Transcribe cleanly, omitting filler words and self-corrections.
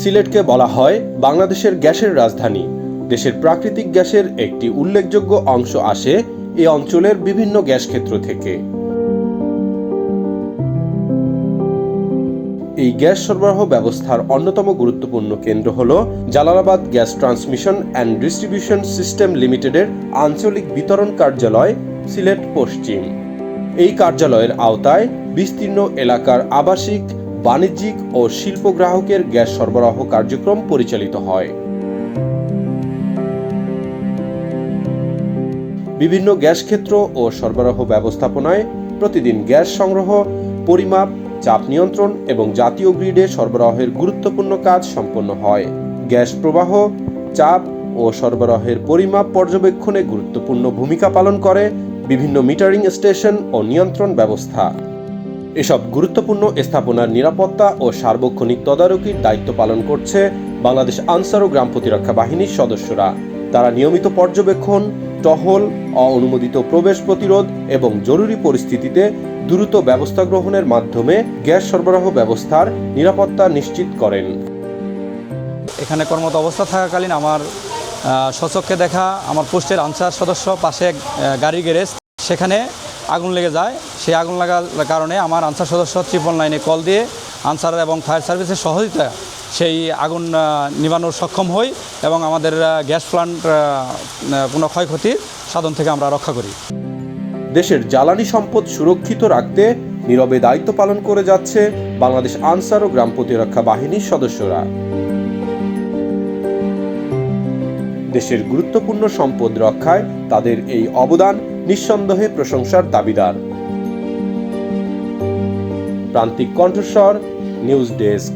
সিলেটকে বলা হয় বাংলাদেশের গ্যাসের রাজধানী। দেশের প্রাকৃতিক গ্যাসের একটি উল্লেখযোগ্য অংশ আসে এই অঞ্চলের বিভিন্ন গ্যাস ক্ষেত্র থেকে। এই গ্যাস সরবরাহ ব্যবস্থার অন্যতম গুরুত্বপূর্ণ কেন্দ্র হল Jalalabad gas transmission and distribution system লিমিটেডের আঞ্চলিক বিতরণ কার্যালয় সিলেট পশ্চিম। এই কার্যালয়ের আওতায় বিস্তীর্ণ এলাকার আবাসিক, বাণিজ্যিক ও শিল্প গ্রাহকের গ্যাস সরবরাহ কার্যক্রম পরিচালিত হয়। বিভিন্ন গ্যাস ক্ষেত্র ও সরবরাহ ব্যবস্থাপনায় প্রতিদিন গ্যাস সংগ্রহ, পরিমাপ, চাপ নিয়ন্ত্রণ এবং জাতীয় গ্রিডে সরবরাহের গুরুত্বপূর্ণ কাজ সম্পন্ন হয়। গ্যাস প্রবাহ, চাপ ও সরবরাহের পরিমাপ পর্যবেক্ষণে গুরুত্বপূর্ণ ভূমিকা পালন করে বিভিন্ন মিটারিং স্টেশন ও নিয়ন্ত্রণ ব্যবস্থা। এসব গুরুত্বপূর্ণ স্থাপনার নিরাপত্তা ও সার্বক্ষণিক তদারকির দায়িত্ব পালন করছে বাংলাদেশ আনসার ও গ্রাম প্রতিরক্ষা বাহিনীর সদস্যরা। তারা নিয়মিত পর্যবেক্ষণ, টহল, অননুমোদিত প্রবেশ প্রতিরোধ এবং জরুরি পরিস্থিতিতে দ্রুত ব্যবস্থা গ্রহণের মাধ্যমে গ্যাস সরবরাহ ব্যবস্থার নিরাপত্তা নিশ্চিত করেন। এখানে কর্মরত অবস্থা থাকাকালীন আমার স্বচক্ষে দেখা আমার পোস্টের আনসার সদস্য পাশে গাড়ির গ্যারেজ, সেখানে আগুন লেগে যায়। সেই আগুন লাগার কারণে আমার আনসার সদস্য 999-এ কল দিয়ে আনসার এবং ফায়ার সার্ভিসের সহযোগিতা সেই আগুন নিভানোর সক্ষম হই এবং আমাদের গ্যাস প্লান্ট কোনো ক্ষয়ক্ষতির সাধন থেকে আমরা রক্ষা করি। দেশের জ্বালানি সম্পদ সুরক্ষিত রাখতে নীরবে দায়িত্ব পালন করে যাচ্ছে বাংলাদেশ আনসার ও গ্রাম প্রতিরক্ষা বাহিনীর সদস্যরা। দেশের গুরুত্বপূর্ণ সম্পদ রক্ষায় তাদের এই অবদান নিঃসন্দেহে প্রশংসার দাবিদার। প্রান্তিক কণ্ঠস্বর, নিউজ ডেস্ক।